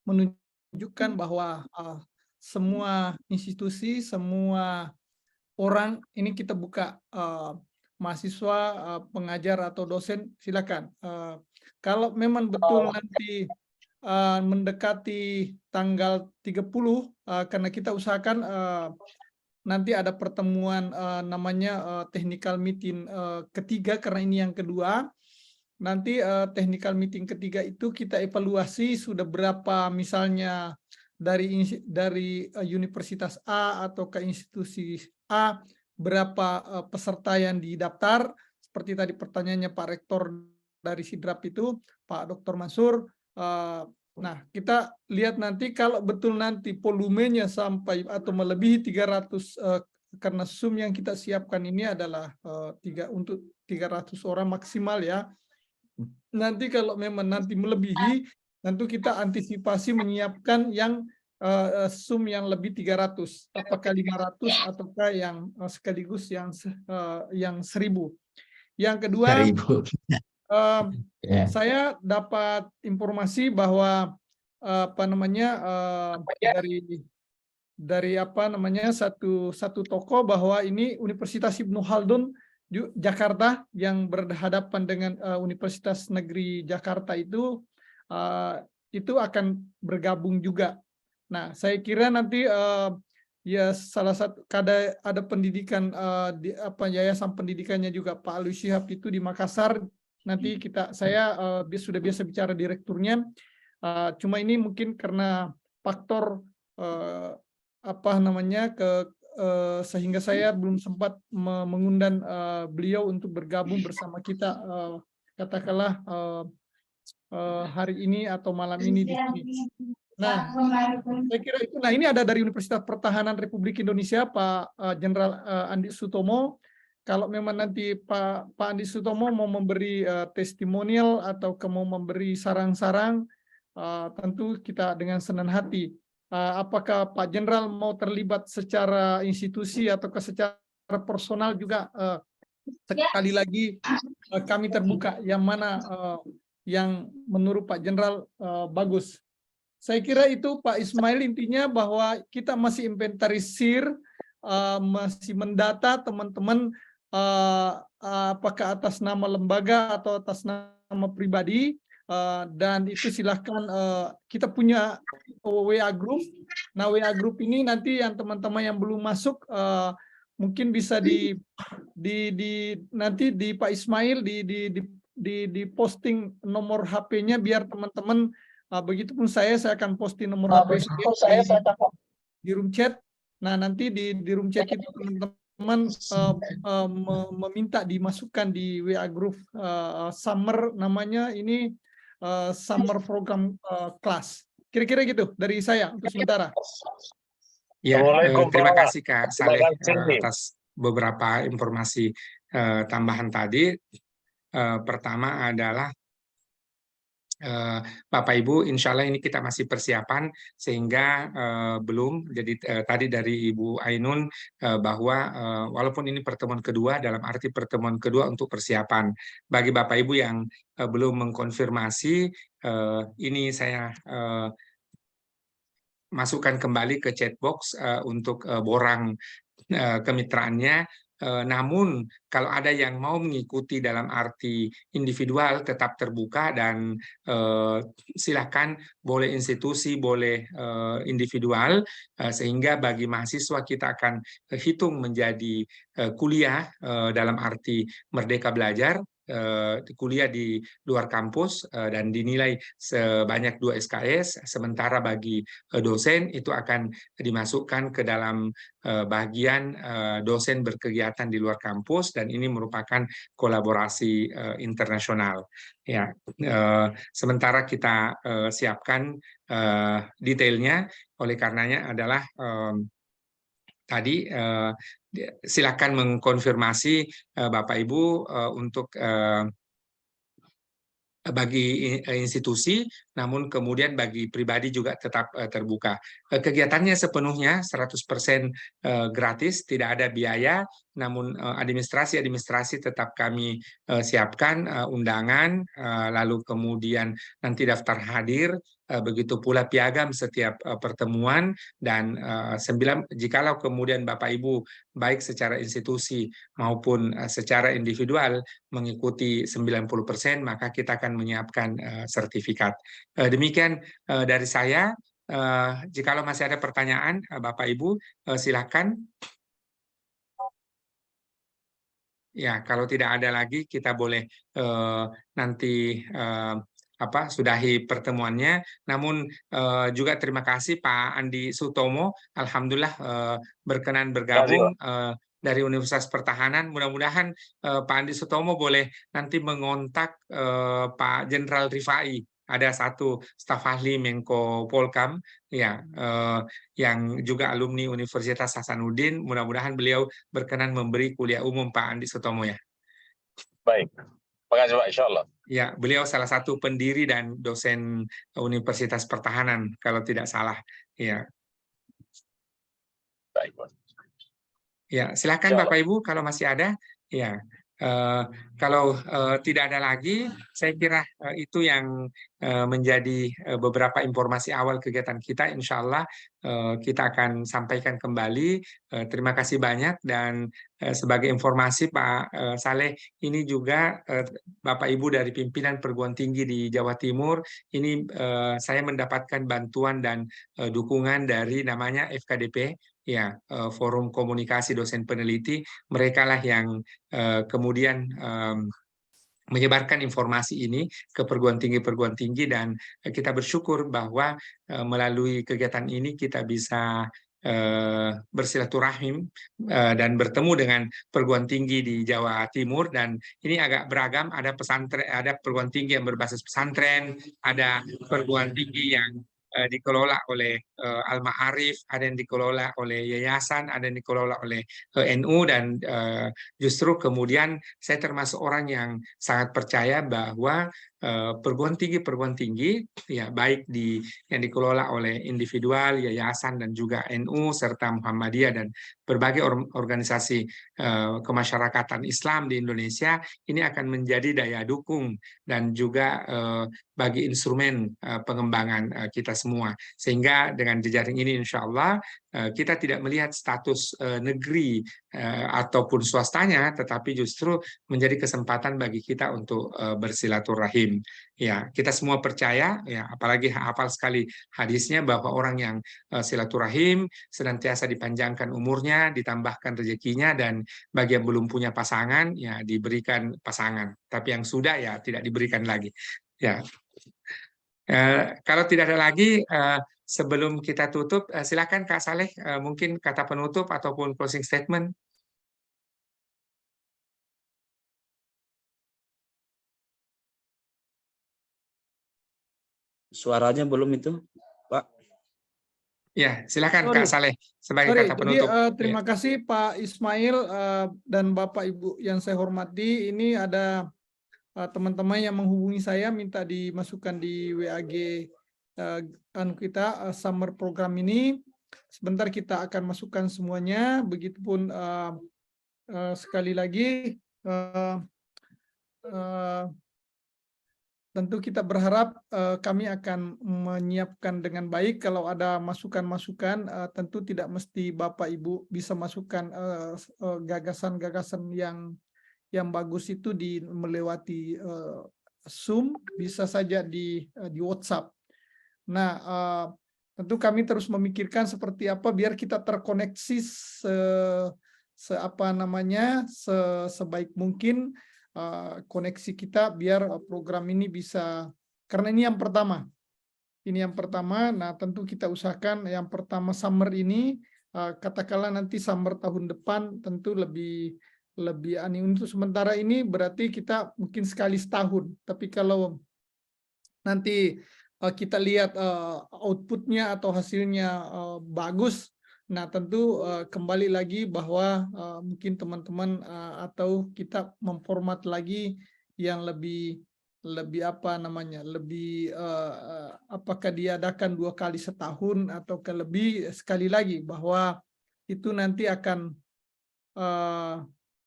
menunjukkan bahwa semua institusi, semua orang ini kita buka, mahasiswa, pengajar atau dosen silakan. Kalau memang betul nanti mendekati tanggal 30, karena kita usahakan nanti ada pertemuan namanya technical meeting ketiga, karena ini yang kedua. Nanti technical meeting ketiga itu kita evaluasi sudah berapa, misalnya dari universitas A atau ke institusi A, berapa peserta yang didaftar. Seperti tadi pertanyaannya Pak Rektor dari Sidrap itu, Pak Dr. Mansur. Nah, kita lihat nanti kalau betul nanti volumenya sampai atau melebihi 300, karena Zoom yang kita siapkan ini adalah untuk 300 orang maksimal ya. Nanti kalau memang nanti melebihi, tentu kita antisipasi menyiapkan yang Zoom yang lebih 300, apakah 500 ataukah yang sekaligus yang 1000. Yang kedua, 1000. Ya. saya dapat informasi bahwa dari satu toko bahwa ini Universitas Ibnu Khaldun Jakarta yang berhadapan dengan Universitas Negeri Jakarta itu akan bergabung juga. Nah, saya kira nanti ya salah satu ada pendidikan yayasan pendidikannya juga Pak Alwi Shihab itu di Makassar. Nanti saya sudah biasa bicara direkturnya. Cuma ini mungkin karena faktor sehingga saya belum sempat mengundang beliau untuk bergabung bersama kita, katakanlah hari ini atau malam ini di sini. Nah, saya kira itu. Nah, ini ada dari Universitas Pertahanan Republik Indonesia, Pak Jenderal Andi Sutomo. Kalau memang nanti Pak Andi Sutomo mau memberi testimonial atau mau memberi sarang-sarang, tentu kita dengan senang hati. Apakah Pak Jenderal mau terlibat secara institusi atau secara personal juga, sekali lagi kami terbuka yang mana yang menurut Pak Jenderal bagus. Saya kira itu Pak Ismail, intinya bahwa kita masih inventarisir, masih mendata teman-teman apakah atas nama lembaga atau atas nama pribadi, dan itu silahkan, kita punya WA group. Nah, WA group ini nanti yang teman-teman yang belum masuk mungkin bisa nanti di Pak Ismail di posting nomor HP-nya biar teman-teman. Begitupun saya akan posting nomor HP saya di room chat. Nah, nanti di room chat itu teman-teman meminta dimasukkan di WA group summer, namanya ini summer program class. Kira-kira gitu dari saya untuk sementara. Ya, terima kasih Kak Saleh atas beberapa informasi tambahan tadi. Pertama adalah Bapak Ibu, insya Allah ini kita masih persiapan sehingga belum. Jadi tadi dari Ibu Ainun bahwa walaupun ini pertemuan kedua, dalam arti pertemuan kedua untuk persiapan. Bagi Bapak Ibu yang belum mengkonfirmasi, ini saya masukkan kembali ke chatbox untuk borang kemitraannya. Namun kalau ada yang mau mengikuti dalam arti individual tetap terbuka dan silakan, boleh institusi, boleh individual, sehingga bagi mahasiswa kita akan hitung menjadi kuliah dalam arti merdeka belajar, kuliah di luar kampus dan dinilai sebanyak 2 SKS, sementara bagi dosen itu akan dimasukkan ke dalam bagian dosen berkegiatan di luar kampus, dan ini merupakan kolaborasi internasional. Ya, sementara kita siapkan detailnya, oleh karenanya adalah tadi silakan mengkonfirmasi Bapak Ibu untuk bagi institusi, namun kemudian bagi pribadi juga tetap terbuka. Kegiatannya sepenuhnya 100% gratis, tidak ada biaya, namun administrasi tetap kami siapkan undangan, lalu kemudian nanti daftar hadir, begitu pula piagam setiap pertemuan, dan jikalau kemudian Bapak Ibu baik secara institusi maupun secara individual mengikuti 90%, maka kita akan menyiapkan sertifikat. Demikian dari saya. Jikalau masih ada pertanyaan, Bapak Ibu, silakan. Ya, kalau tidak ada lagi, kita boleh nanti sudahi pertemuannya. Namun juga terima kasih Pak Andi Sutomo, alhamdulillah berkenan bergabung dari Universitas Pertahanan. Mudah-mudahan Pak Andi Sutomo boleh nanti mengontak Pak Jenderal Rifai. Ada satu staf ahli Menko Polkam, ya, yang juga alumni Universitas Hasanuddin. Mudah-mudahan beliau berkenan memberi kuliah umum Pak Andi Sutomo ya. Baik, terima kasih Pak, insya Allah. Ya, beliau salah satu pendiri dan dosen Universitas Pertahanan, kalau tidak salah. Ya, Baik, Pak. ya, silakan Insya Allah. Bapak Ibu kalau masih ada. Ya, kalau tidak ada lagi, saya kira itu yang menjadi beberapa informasi awal kegiatan kita. Insya Allah kita akan sampaikan kembali. Terima kasih banyak, dan sebagai informasi Pak Saleh, ini juga Bapak Ibu dari pimpinan perguruan tinggi di Jawa Timur, ini saya mendapatkan bantuan dan dukungan dari namanya FKDP, ya, Forum Komunikasi Dosen Peneliti. Mereka lah yang kemudian menyebarkan informasi ini ke perguruan tinggi, dan kita bersyukur bahwa melalui kegiatan ini kita bisa bersilaturahim dan bertemu dengan perguruan tinggi di Jawa Timur. Dan ini agak beragam, ada pesantren, ada perguruan tinggi yang berbasis pesantren, ada perguruan tinggi yang dikelola oleh Al-Ma'arif, ada yang dikelola oleh yayasan, ada yang dikelola oleh NU, dan justru kemudian saya termasuk orang yang sangat percaya bahwa perguruan tinggi ya, baik yang dikelola oleh individual, yayasan, dan juga NU serta Muhammadiyah dan berbagai organisasi kemasyarakatan Islam di Indonesia, ini akan menjadi daya dukung dan juga bagi instrumen pengembangan kita semua. Sehingga dengan jejaring ini insya Allah kita tidak melihat status negeri ataupun swastanya, tetapi justru menjadi kesempatan bagi kita untuk bersilaturahim. Ya, kita semua percaya, ya, apalagi hafal sekali hadisnya bahwa orang yang silaturahim senantiasa dipanjangkan umurnya, ditambahkan rezekinya, dan bagi yang belum punya pasangan, ya diberikan pasangan. Tapi yang sudah, ya tidak diberikan lagi. Ya. Kalau tidak ada lagi, sebelum kita tutup, silakan Kak Saleh, mungkin kata penutup ataupun closing statement. Suaranya belum itu, Pak. Ya, silakan Kak Saleh sebagai kata penutup. Terima kasih Pak Ismail dan Bapak Ibu yang saya hormati. Ini ada teman-teman yang menghubungi saya minta dimasukkan di WAG kita summer program ini. Sebentar kita akan masukkan semuanya. Begitupun sekali lagi tentu kita berharap kami akan menyiapkan dengan baik. Kalau ada masukan-masukan, tentu tidak mesti Bapak Ibu bisa masukkan gagasan-gagasan yang bagus itu melewati Zoom, bisa saja di WhatsApp. Nah, tentu kami terus memikirkan seperti apa biar kita terkoneksi sebaik mungkin koneksi kita, biar program ini bisa, karena ini yang pertama. Nah tentu kita usahakan yang pertama summer ini, katakanlah nanti summer tahun depan tentu lebih untuk sementara ini berarti kita mungkin sekali setahun. Tapi kalau nanti kita lihat outputnya atau hasilnya bagus, nah tentu kembali lagi bahwa mungkin teman-teman atau kita memformat lagi yang lebih apakah diadakan 2 kali setahun atau lebih sekali lagi, bahwa itu nanti akan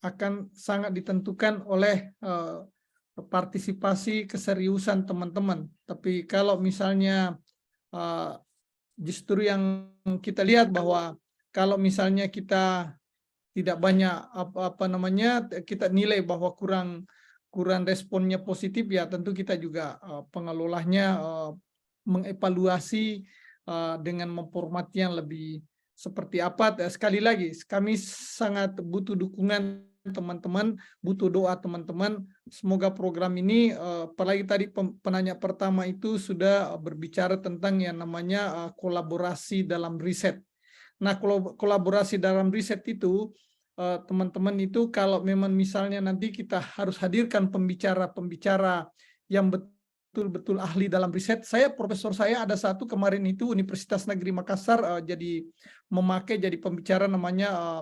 akan sangat ditentukan oleh partisipasi keseriusan teman-teman. Tapi kalau misalnya justru yang kita lihat bahwa kalau misalnya kita tidak banyak kita nilai bahwa kurang responnya positif, ya tentu kita juga pengelolanya mengevaluasi dengan memformati yang lebih seperti apa. Sekali lagi kami sangat butuh dukungan teman-teman, butuh doa teman-teman. Semoga program ini, apalagi tadi penanya pertama itu sudah berbicara tentang yang namanya kolaborasi dalam riset. Nah, kolaborasi dalam riset itu, teman-teman itu kalau memang misalnya nanti kita harus hadirkan pembicara-pembicara yang betul-betul ahli dalam riset. Profesor saya ada satu kemarin itu Universitas Negeri Makassar jadi pembicara namanya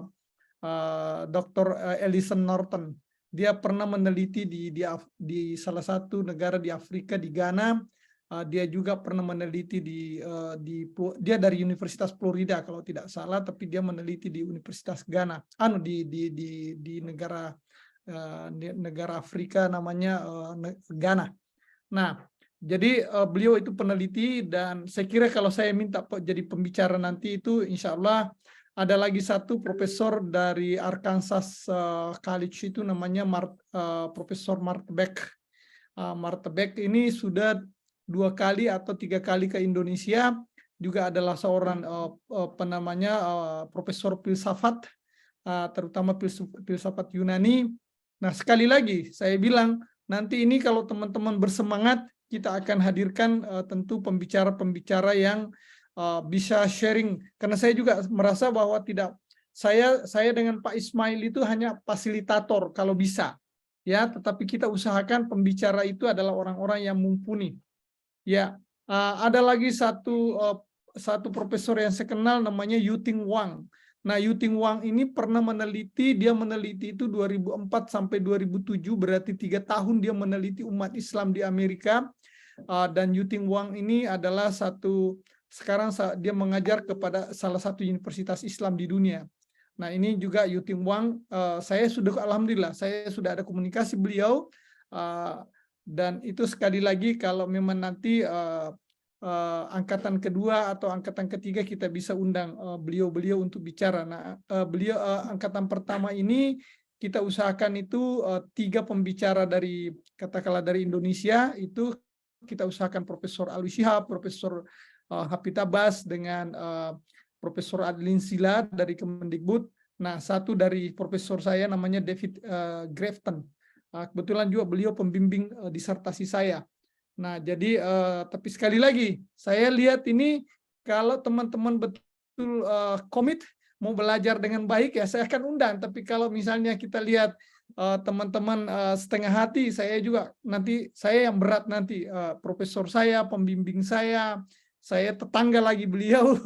Dr. Ellison Norton. Dia pernah meneliti di salah satu negara di Afrika, di Ghana. Dia juga pernah meneliti dia dari Universitas Florida kalau tidak salah, tapi dia meneliti di Universitas Ghana, di negara Afrika namanya Ghana. Nah, jadi beliau itu peneliti, dan saya kira kalau saya minta jadi pembicara nanti itu, insya Allah ada lagi satu profesor dari Arkansas College itu namanya Profesor Mark Beck. Mark Beck ini sudah 2 kali atau 3 kali ke Indonesia, juga adalah seorang profesor filsafat, terutama filsafat Yunani. Nah, sekali lagi saya bilang, nanti ini kalau teman-teman bersemangat, kita akan hadirkan tentu pembicara-pembicara yang bisa sharing, karena saya juga merasa bahwa saya dengan Pak Ismail itu hanya fasilitator kalau bisa, ya, tetapi kita usahakan pembicara itu adalah orang-orang yang mumpuni. Ya, ada lagi satu profesor yang saya kenal namanya Yuting Wang. Nah, Yuting Wang ini pernah meneliti itu 2004 sampai 2007, berarti 3 tahun dia meneliti umat Islam di Amerika. Dan Yuting Wang ini adalah sekarang dia mengajar kepada salah satu universitas Islam di dunia. Nah, ini juga Yuting Wang, alhamdulillah saya sudah ada komunikasi beliau. Dan itu sekali lagi kalau memang nanti angkatan kedua atau angkatan ketiga kita bisa undang beliau-beliau untuk bicara. Nah, beliau angkatan pertama ini kita usahakan itu 3 pembicara dari katakanlah dari Indonesia, itu kita usahakan Profesor Alwi Shihab, Profesor Hafidz Abbas dengan Profesor Adlin Sila dari Kemendikbud. Nah, satu dari profesor saya namanya David Grafton. Kebetulan juga beliau pembimbing disertasi saya. Nah, jadi tapi sekali lagi saya lihat ini kalau teman-teman betul komit mau belajar dengan baik, ya saya akan undang. Tapi kalau misalnya kita lihat teman-teman setengah hati, saya yang berat nanti, profesor saya, pembimbing saya tetangga lagi beliau.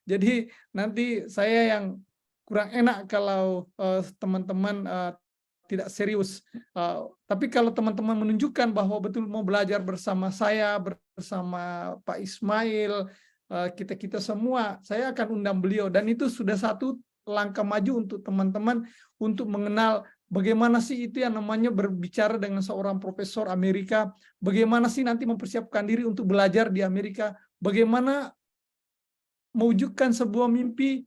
Jadi nanti saya yang kurang enak kalau teman-teman tidak serius. Tapi kalau teman-teman menunjukkan bahwa betul mau belajar bersama saya, bersama Pak Ismail, kita semua, saya akan undang beliau. Dan itu sudah satu langkah maju untuk teman-teman untuk mengenal bagaimana sih itu yang namanya berbicara dengan seorang profesor Amerika, bagaimana sih nanti mempersiapkan diri untuk belajar di Amerika, bagaimana mewujudkan sebuah mimpi,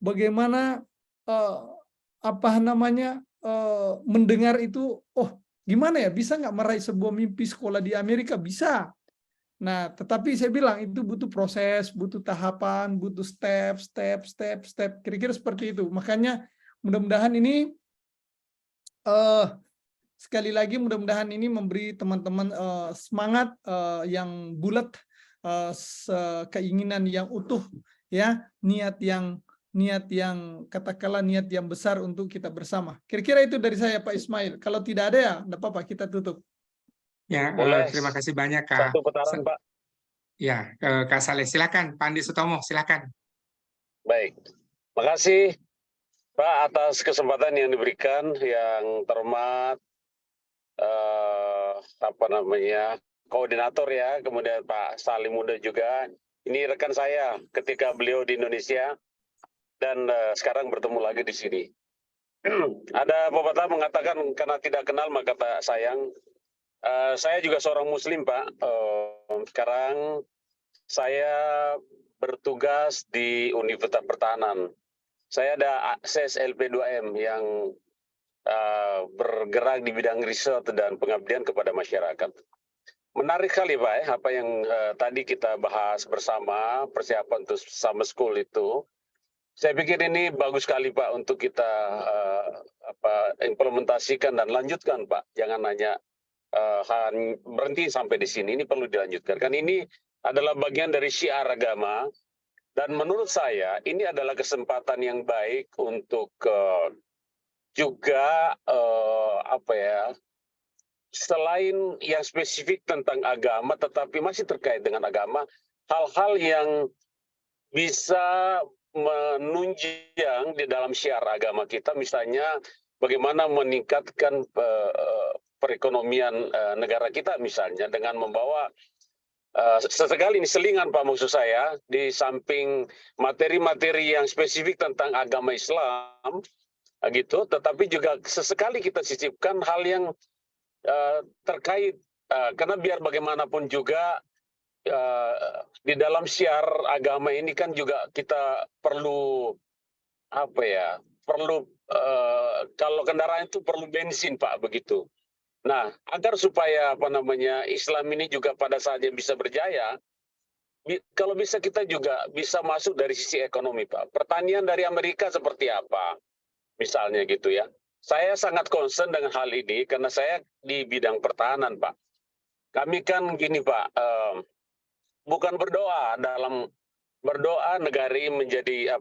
bagaimana mendengar itu, gimana ya, bisa nggak meraih sebuah mimpi sekolah di Amerika? Bisa. Nah, tetapi saya bilang itu butuh proses, butuh tahapan, butuh step. Kira-kira seperti itu. Makanya mudah-mudahan ini sekali lagi mudah-mudahan ini memberi teman-teman semangat yang bulat, keinginan yang utuh, ya, niat yang katakanlah niat yang besar untuk kita bersama. Kira-kira itu dari saya, Pak Ismail. Kalau tidak ada, ya tidak apa-apa, kita tutup. Ya, Boleh terima kasih banyak Kak. satu putaran, Pak. Ya, Kak Saleh, silakan. Pak Andi Sutomo, silakan. Baik, makasih Pak atas kesempatan yang diberikan, yang terhormat koordinator ya, kemudian Pak Salim Muda juga. Ini rekan saya ketika beliau di Indonesia dan sekarang bertemu lagi di sini. ada pepatah mengatakan karena tidak kenal maka tak sayang. Saya juga seorang Muslim, Pak. Sekarang saya bertugas di Universitas Pertahanan. Saya ada akses LP2M yang bergerak di bidang riset dan pengabdian kepada masyarakat. Menarik kali, Pak, apa yang tadi kita bahas bersama, persiapan untuk summer school itu. Saya pikir ini bagus sekali, Pak, untuk kita implementasikan dan lanjutkan, Pak. Jangan hanya berhenti sampai di sini, ini perlu dilanjutkan. Kan ini adalah bagian dari syiar agama, dan menurut saya ini adalah kesempatan yang baik untuk juga selain yang spesifik tentang agama, tetapi masih terkait dengan agama, hal-hal yang bisa menunjang di dalam syiar agama kita, misalnya bagaimana meningkatkan perekonomian negara kita, misalnya dengan membawa sesekali ini selingan, Pak, maksud saya, di samping materi-materi yang spesifik tentang agama Islam, gitu, tetapi juga sesekali kita sisipkan hal yang terkait, karena biar bagaimanapun juga di dalam syiar agama ini kan juga kita perlu kalau kendaraan itu perlu bensin, Pak, begitu. Nah, agar supaya Islam ini juga pada saatnya bisa berjaya, kalau bisa kita juga bisa masuk dari sisi ekonomi, Pak. Pertanian dari Amerika seperti apa, misalnya gitu ya. Saya sangat concern dengan hal ini karena saya di bidang pertahanan, Pak. Kami kan gini, Pak, bukan berdoa negara ini menjadi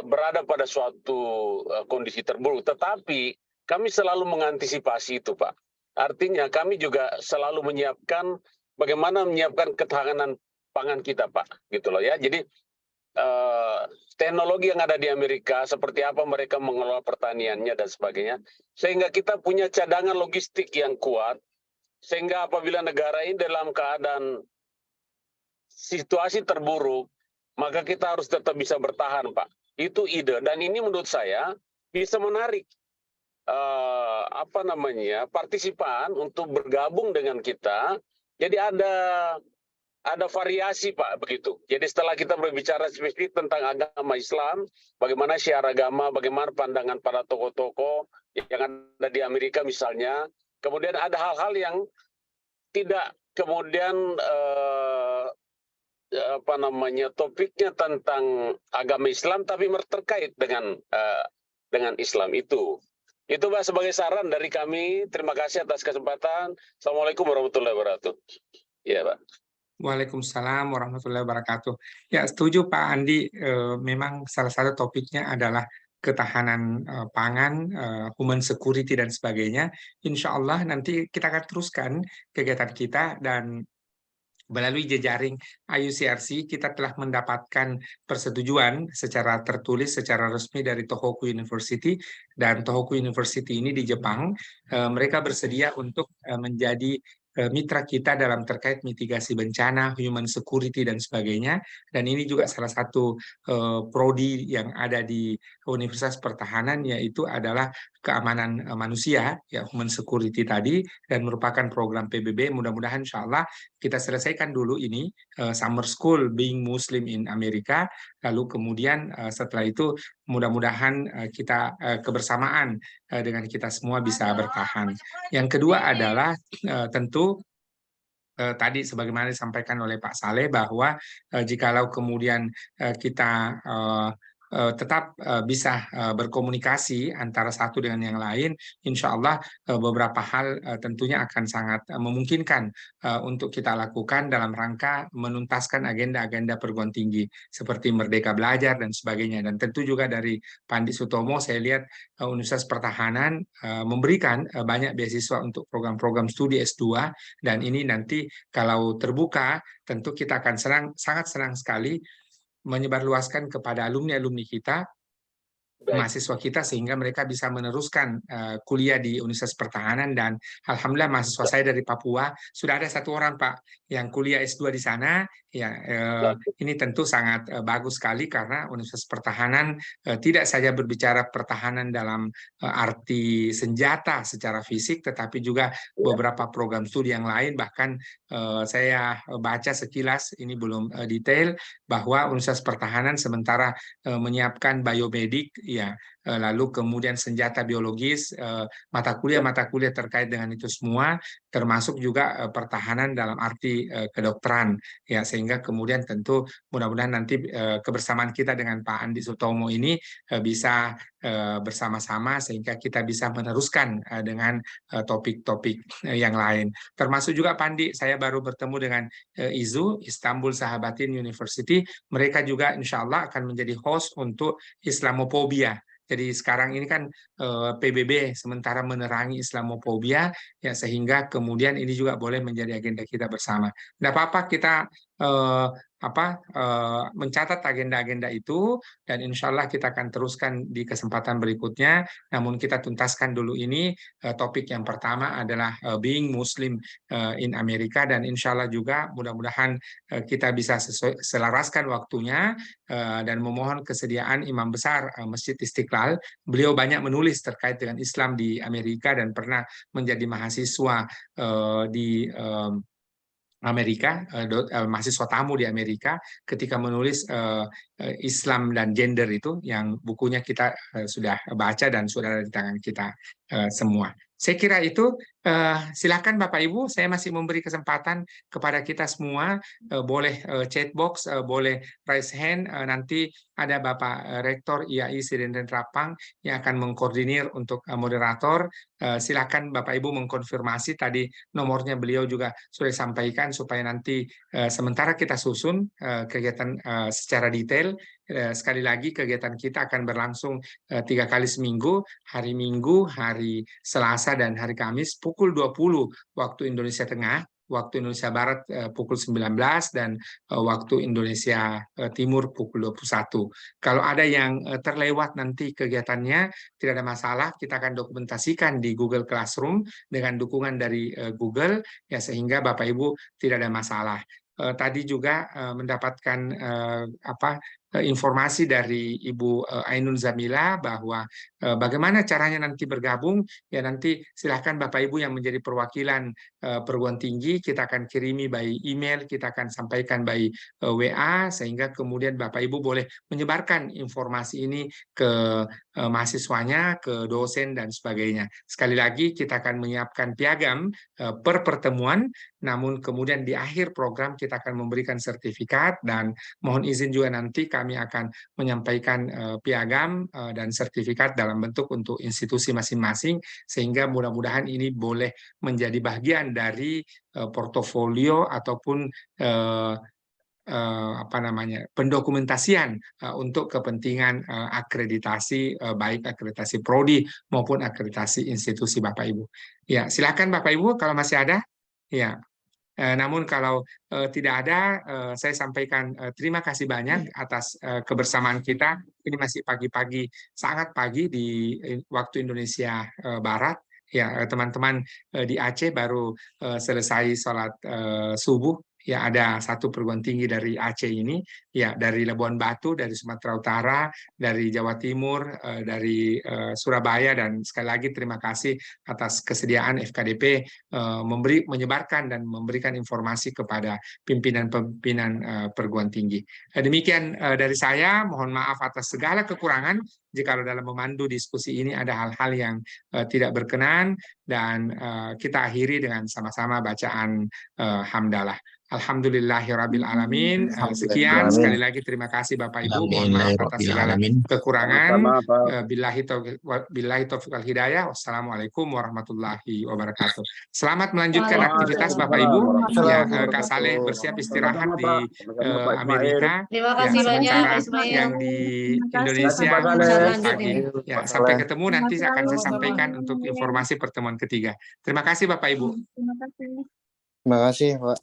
berada pada suatu kondisi terburuk, tetapi kami selalu mengantisipasi itu, Pak. Artinya kami juga selalu menyiapkan bagaimana menyiapkan ketahanan pangan kita, Pak, gitu loh ya. Jadi teknologi yang ada di Amerika, seperti apa mereka mengelola pertaniannya dan sebagainya, sehingga kita punya cadangan logistik yang kuat, sehingga apabila negara ini dalam keadaan situasi terburuk, maka kita harus tetap bisa bertahan, Pak. Itu ide, dan ini menurut saya bisa menarik partisipan untuk bergabung dengan kita. Jadi ada variasi, Pak, begitu. Jadi setelah kita berbicara spesifik tentang agama Islam, bagaimana syiar agama, bagaimana pandangan para tokoh-tokoh yang ada di Amerika misalnya, kemudian ada hal-hal yang tidak kemudian topiknya tentang agama Islam tapi terkait dengan Islam itu. Itu, Pak, sebagai saran dari kami. Terima kasih atas kesempatan. Assalamualaikum warahmatullahi wabarakatuh. Iya, Pak. Waalaikumsalam warahmatullahi wabarakatuh. Ya, setuju Pak Andi. Memang salah satu topiknya adalah ketahanan pangan, human security dan sebagainya. Insya Allah nanti kita akan teruskan kegiatan kita, dan melalui jejaring IUCRC kita telah mendapatkan persetujuan secara tertulis, secara resmi dari Tohoku University, dan Tohoku University ini di Jepang. Mereka bersedia untuk menjadi mitra kita dalam terkait mitigasi bencana, human security dan sebagainya. Dan ini juga salah satu prodi yang ada di Universitas Pertahanan, yaitu adalah keamanan manusia, ya, human security tadi, dan merupakan program PBB. Mudah-mudahan insya Allah kita selesaikan dulu ini summer school being Muslim in Amerika, lalu kemudian setelah itu mudah-mudahan kita kebersamaan dengan kita semua bisa bertahan. Yang kedua adalah tentu tadi sebagaimana disampaikan oleh Pak Saleh bahwa jikalau kemudian kita tetap bisa berkomunikasi antara satu dengan yang lain, insya Allah beberapa hal tentunya akan sangat memungkinkan untuk kita lakukan dalam rangka menuntaskan agenda-agenda perguruan tinggi seperti Merdeka Belajar dan sebagainya. Dan tentu juga dari Pandi Sutomo saya lihat Universitas Pertahanan memberikan banyak beasiswa untuk program-program studi S2, dan ini nanti kalau terbuka tentu kita akan sangat senang sekali menyebarluaskan kepada alumni-alumni kita mahasiswa kita sehingga mereka bisa meneruskan kuliah di Universitas Pertahanan. Dan alhamdulillah mahasiswa saya dari Papua sudah ada 1 orang Pak yang kuliah S2 di sana. Ya, ini tentu sangat bagus sekali karena Universitas Pertahanan tidak saja berbicara pertahanan dalam arti senjata secara fisik, tetapi juga beberapa program studi yang lain. Bahkan saya baca sekilas, ini belum detail, bahwa Universitas Pertahanan sementara menyiapkan biomedik, ya, lalu kemudian senjata biologis, mata kuliah terkait dengan itu semua, termasuk juga pertahanan dalam arti kedokteran, ya, sehingga kemudian tentu mudah-mudahan nanti kebersamaan kita dengan Pak Andi Sutomo ini bisa bersama-sama sehingga kita bisa meneruskan dengan topik-topik yang lain. Termasuk juga Pak Andi, saya baru bertemu dengan IZU, Istanbul Sahabatin University. Mereka juga insya Allah akan menjadi host untuk Islamophobia. Jadi sekarang ini kan PBB sementara menerangi Islamophobia, ya, sehingga kemudian ini juga boleh menjadi agenda kita bersama. Tidak apa-apa kita mencatat agenda-agenda itu, dan insya Allah kita akan teruskan di kesempatan berikutnya. Namun kita tuntaskan dulu ini, topik yang pertama adalah being Muslim in Amerika, dan insya Allah juga mudah-mudahan kita bisa selaraskan waktunya dan memohon kesediaan Imam Besar Masjid Istiqlal. Beliau banyak menulis terkait dengan Islam di Amerika dan pernah menjadi mahasiswa di Amerika, mahasiswa tamu di Amerika, ketika menulis Islam dan Gender itu, yang bukunya kita sudah baca dan sudah ada di tangan kita semua. Saya kira itu, silakan Bapak Ibu, saya masih memberi kesempatan kepada kita semua, boleh chat box, boleh raise hand, nanti ada Bapak Rektor IAI Sidenren Rapang yang akan mengkoordinir untuk moderator. Silakan Bapak Ibu mengkonfirmasi, tadi nomornya beliau juga sudah disampaikan, supaya nanti sementara kita susun kegiatan secara detail. Sekali lagi kegiatan kita akan berlangsung 3 kali seminggu, hari Minggu, hari Selasa, dan hari Kamis pukul 20 waktu Indonesia Tengah, waktu Indonesia Barat pukul 19, dan waktu Indonesia Timur pukul 21. Kalau ada yang terlewat nanti kegiatannya, tidak ada masalah, kita akan dokumentasikan di Google Classroom dengan dukungan dari Google, ya, sehingga Bapak Ibu tidak ada masalah. Tadi juga mendapatkan informasi dari Ibu Ainun Zamila bahwa bagaimana caranya nanti bergabung, ya, nanti silahkan Bapak Ibu yang menjadi perwakilan perguruan tinggi, kita akan kirimi by email, kita akan sampaikan by WA, sehingga kemudian Bapak Ibu boleh menyebarkan informasi ini ke mahasiswanya, ke dosen, dan sebagainya. Sekali lagi kita akan menyiapkan piagam per pertemuan, namun kemudian di akhir program kita akan memberikan sertifikat, dan mohon izin juga nanti kami akan menyampaikan piagam dan sertifikat dalam bentuk untuk institusi masing-masing, sehingga mudah-mudahan ini boleh menjadi bagian dari portofolio ataupun pendokumentasian untuk kepentingan akreditasi, baik akreditasi prodi maupun akreditasi institusi Bapak Ibu. Ya, silakan Bapak Ibu kalau masih ada. Ya. Namun kalau tidak ada, saya sampaikan terima kasih banyak atas kebersamaan kita. Ini masih pagi-pagi, sangat pagi di waktu Indonesia Barat. Ya, teman-teman di Aceh baru selesai sholat subuh. Ya, ada satu perguruan tinggi dari Aceh ini, ya, dari Labuan Batu, dari Sumatera Utara, dari Jawa Timur, dari Surabaya, dan sekali lagi terima kasih atas kesediaan FKDP menyebarkan dan memberikan informasi kepada pimpinan-pimpinan perguruan tinggi. Demikian dari saya, mohon maaf atas segala kekurangan jika dalam memandu diskusi ini ada hal-hal yang tidak berkenan, dan kita akhiri dengan sama-sama bacaan hamdalah. Alhamdulillahirabbil alamin. Sekian, sekali lagi terima kasih Bapak Ibu, mohon maaf atas segala kekurangan. Billahi taufiq wal hidayah. Wassalamualaikum warahmatullahi wabarakatuh. Selamat melanjutkan aktivitas Bapak Ibu. Ya, Kak Saleh bersiap istirahat di Amerika. Terima kasih banyak Pak Ismail. Yang di Indonesia pagi. Ya, sampai ketemu nanti akan saya sampaikan untuk informasi pertemuan ketiga. Terima kasih Bapak Ibu. Terima kasih. Terima kasih, Pak.